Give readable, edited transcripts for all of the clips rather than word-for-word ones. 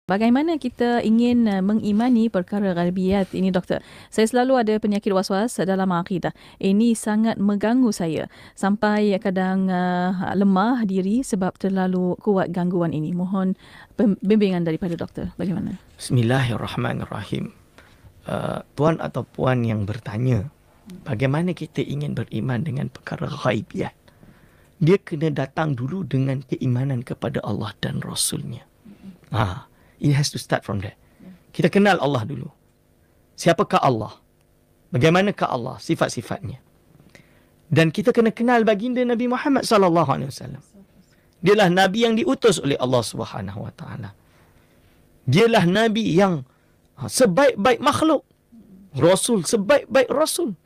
Bagaimana kita ingin mengimani perkara ghaibiyat ini, Doktor? Saya selalu ada penyakit was-was dalam akidah. Ini sangat mengganggu saya sampai kadang lemah diri sebab terlalu kuat gangguan ini. Mohon bimbingan daripada Doktor. Bagaimana? Bismillahirrahmanirrahim. Tuan atau puan yang bertanya, bagaimana kita ingin beriman dengan perkara ghaibiyat? Dia kena datang dulu dengan keimanan kepada Allah dan Rasulnya. It has to start from there. Kita kenal Allah dulu. Siapakah Allah? Bagaimanakah Allah? Sifat-sifatnya. Dan kita kena kenal baginda Nabi Muhammad sallallahu alaihi wasallam. Dialah nabi yang diutus oleh Allah Subhanahu wa taala. Dialah nabi yang sebaik-baik makhluk. Rasul sebaik-baik rasul.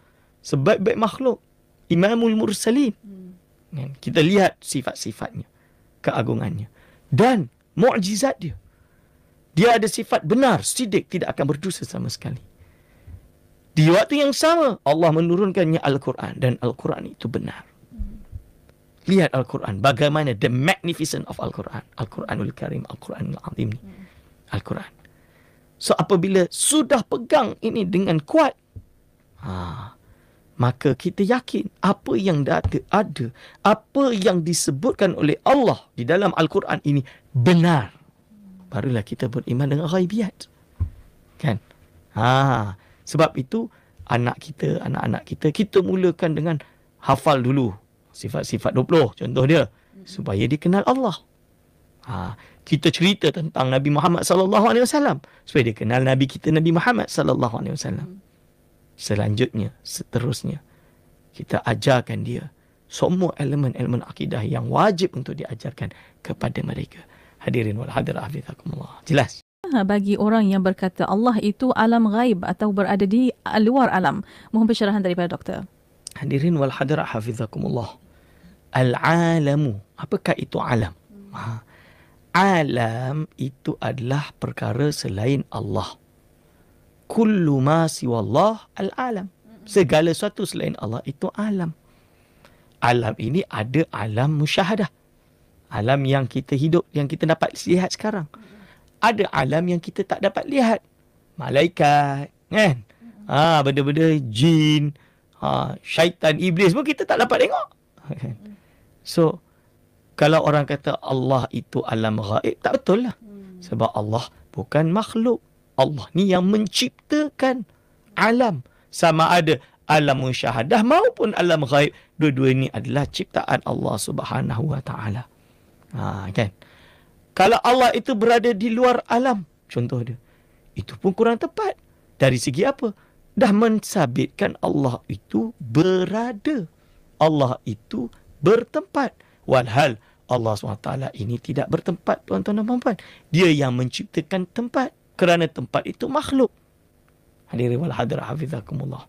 Sebaik-baik makhluk. Imamul mursalin. Kita lihat sifat-sifatnya, keagungannya dan mukjizat dia. Dia ada sifat benar, sidik, tidak akan berdosa sama sekali. Di waktu yang sama, Allah menurunkannya Al-Quran. Dan Al-Quran itu benar. Lihat Al-Quran. Bagaimana the magnificent of Al-Quran. Al-Quranul Karim, Al-Quranul Azim. Al-Quran. So, apabila sudah pegang ini dengan kuat, maka kita yakin apa yang ada, apa yang disebutkan oleh Allah di dalam Al-Quran ini benar. Barulah kita beriman dengan ghaibiyat. Kan? Sebab itu anak-anak kita, kita mulakan dengan hafal dulu sifat-sifat 20 contoh dia supaya dia kenal Allah. Kita cerita tentang Nabi Muhammad sallallahu alaihi wasallam supaya dia kenal Nabi kita Nabi Muhammad sallallahu alaihi wasallam. Selanjutnya, seterusnya kita ajarkan dia semua elemen-elemen akidah yang wajib untuk diajarkan kepada mereka. Hadirin wal hadirat hafizakumullah. Jelas? Bagi orang yang berkata Allah itu alam ghaib atau berada di luar alam, mohon pencerahan daripada Doktor. Hadirin wal hadirat hafizakumullah. Al-alamu. Apakah itu alam? Alam itu adalah perkara selain Allah. Kullu ma siwallah al-alam. Segala sesuatu selain Allah itu alam. Alam ini ada alam musyahadah. Alam yang kita hidup, yang kita dapat lihat sekarang. Ada alam yang kita tak dapat lihat. Malaikat, kan? Benda-benda jin, syaitan, iblis pun kita tak dapat tengok. So, kalau orang kata Allah itu alam ghaib, tak betul lah. Sebab Allah bukan makhluk. Allah ni yang menciptakan alam. Sama ada alam musyahadah maupun alam ghaib. Dua-dua ini adalah ciptaan Allah Subhanahu wa ta'ala. Kan? Kalau Allah itu berada di luar alam, contoh dia, itu pun kurang tepat. Dari segi apa? Dah mensabitkan Allah itu berada. Allah itu bertempat. Walhal Allah SWT ini tidak bertempat, tuan-tuan dan puan-puan. Dia yang menciptakan tempat. Kerana tempat itu makhluk. Hadirin wal hadirat hafizakumullah.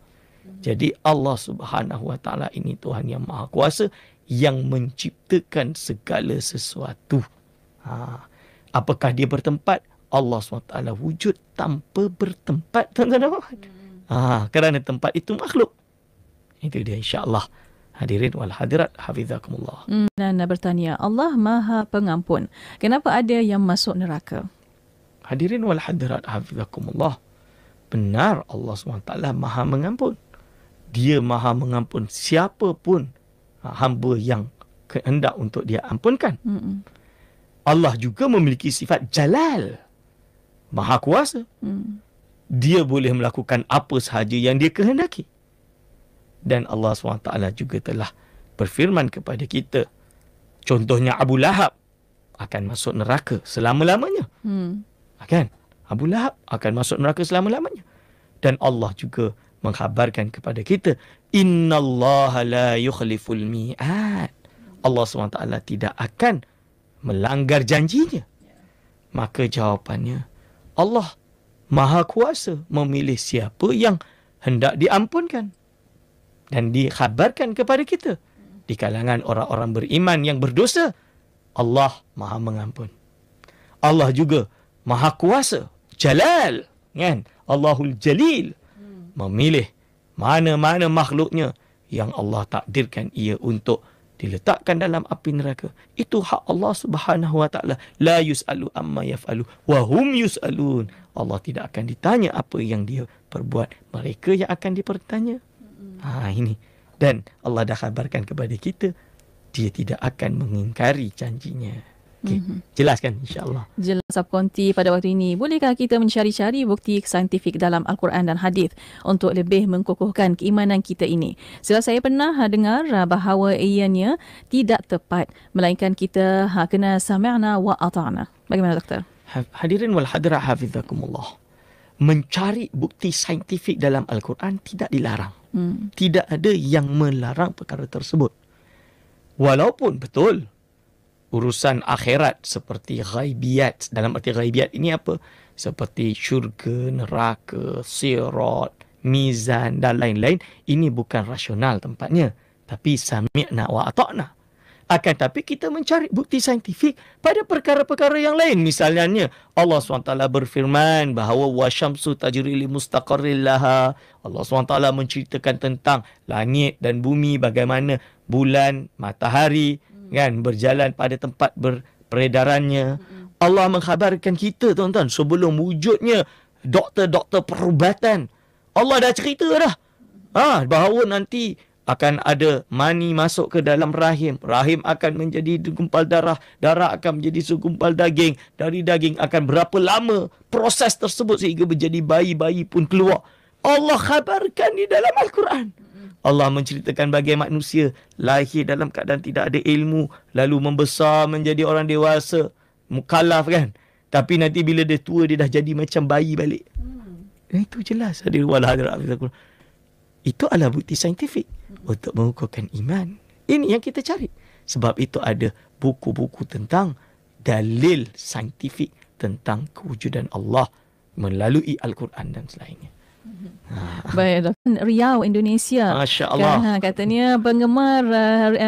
Jadi Allah Subhanahu wa taala ini Tuhan yang Maha Kuasa yang menciptakan segala sesuatu. Apakah dia bertempat? Allah SWT wujud tanpa bertempat. Kerana tempat itu makhluk. Itu dia insya-Allah. Hadirin wal hadirat hafizakumullah. Nana bertanya, Allah Maha Pengampun. Kenapa ada yang masuk neraka? Hadirin wal hadirat hafizakumullah. Benar Allah SWT Maha Mengampun. Dia Maha Mengampun siapa pun hamba yang kehendak untuk dia ampunkan. Allah juga memiliki sifat jalal. Maha kuasa. Dia boleh melakukan apa sahaja yang dia kehendaki. Dan Allah SWT juga telah berfirman kepada kita. Contohnya Abu Lahab akan masuk neraka selama-lamanya. Kan? Abu Lahab akan masuk neraka selama-lamanya. Dan Allah juga mengkhabarkan kepada kita, innallaha la yukhliful mi'ad. Allah SWT tidak akan melanggar janjinya. Maka jawapannya, Allah Maha Kuasa memilih siapa yang hendak diampunkan. Dan dikhabarkan kepada kita, di kalangan orang-orang beriman yang berdosa, Allah Maha Mengampun. Allah juga Maha Kuasa, Jalal, kan? Allahul Jalil, memilih mana-mana makhluknya yang Allah takdirkan ia untuk diletakkan dalam api neraka. Itu hak Allah Subhanahu wa taala. La yus'alu amma yaf'alu wa hum yus'alun. Allah tidak akan ditanya apa yang dia perbuat, mereka yang akan dipertanya. Ini. Dan Allah dah khabarkan kepada kita, dia tidak akan mengingkari janjinya. Okay. Jelas kan, insya-Allah. Jelas Konti pada waktu ini. Bolehkah kita mencari-cari bukti saintifik dalam Al-Quran dan hadis untuk lebih mengukuhkan keimanan kita ini? Sebab saya pernah dengar bahawa ianya tidak tepat, melainkan kita kena sami'na wa ata'na. Bagaimana doktor? Hadirin wal hadirat hafizakumullah. Mencari bukti saintifik dalam Al-Quran tidak dilarang. Tidak ada yang melarang perkara tersebut. Walaupun betul urusan akhirat seperti ghaibiyat. Dalam arti ghaibiyat ini apa? Seperti syurga, neraka, sirat, mizan dan lain-lain. Ini bukan rasional tempatnya. Tapi sami'na wa ata'na. Akan tapi kita mencari bukti saintifik pada perkara-perkara yang lain. Misalnya Allah SWT berfirman bahawa wasyamsu tajri li mustaqarril laha. Allah SWT menceritakan tentang langit dan bumi, bagaimana bulan, matahari kan berjalan pada tempat peredarannya. Allah mengkhabarkan kita, tuan-tuan, sebelum wujudnya doktor-doktor perubatan. Allah dah cerita dah. Bahawa nanti akan ada mani masuk ke dalam rahim. Rahim akan menjadi segumpal darah. Darah akan menjadi segumpal daging. Dari daging akan berapa lama proses tersebut sehingga menjadi bayi-bayi pun keluar. Allah khabarkan di dalam Al-Quran. Allah menceritakan bagaimana manusia lahir dalam keadaan tidak ada ilmu, lalu membesar menjadi orang dewasa, mukallaf kan. Tapi nanti bila dia tua, dia dah jadi macam bayi balik. Itu jelas. Itu adalah bukti saintifik untuk mengukuhkan iman. Ini yang kita cari. Sebab itu ada buku-buku tentang dalil saintifik tentang kewujudan Allah melalui Al-Quran dan selainnya. Baik, Dr. Riau, Indonesia. Masya Allah. Katanya penggemar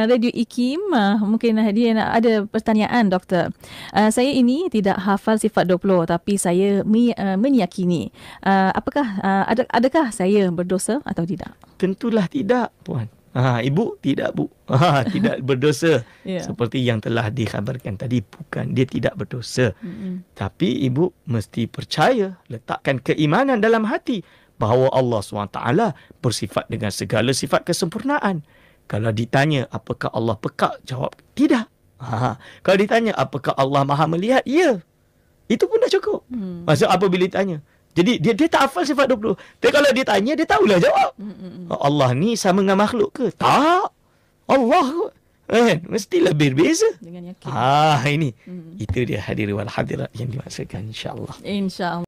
Radio IKIM, mungkin dia nak ada pertanyaan, Doktor. Saya ini tidak hafal sifat 20, tapi saya meyakini. Adakah saya berdosa atau tidak? Tentulah tidak, Puan. Ibu tidak, Bu. Tidak berdosa. Seperti yang telah dikhabarkan tadi, bukan, dia tidak berdosa. Tapi ibu mesti percaya, letakkan keimanan dalam hati bahawa Allah SWT bersifat dengan segala sifat kesempurnaan. Kalau ditanya apakah Allah peka, jawab tidak. Kalau ditanya apakah Allah maha melihat, ya. Itu pun dah cukup. Maksud apabila ditanya. Jadi dia tak hafal sifat 20. Tapi kalau ditanya, dia tahulah jawab. Allah ni sama dengan makhluk ke? Tak. Allah mestilah berbeza. Dengan yakin. Ini. Itu dia hadirin wal hadirat yang dimaksudkan, insya-Allah. Insya-Allah.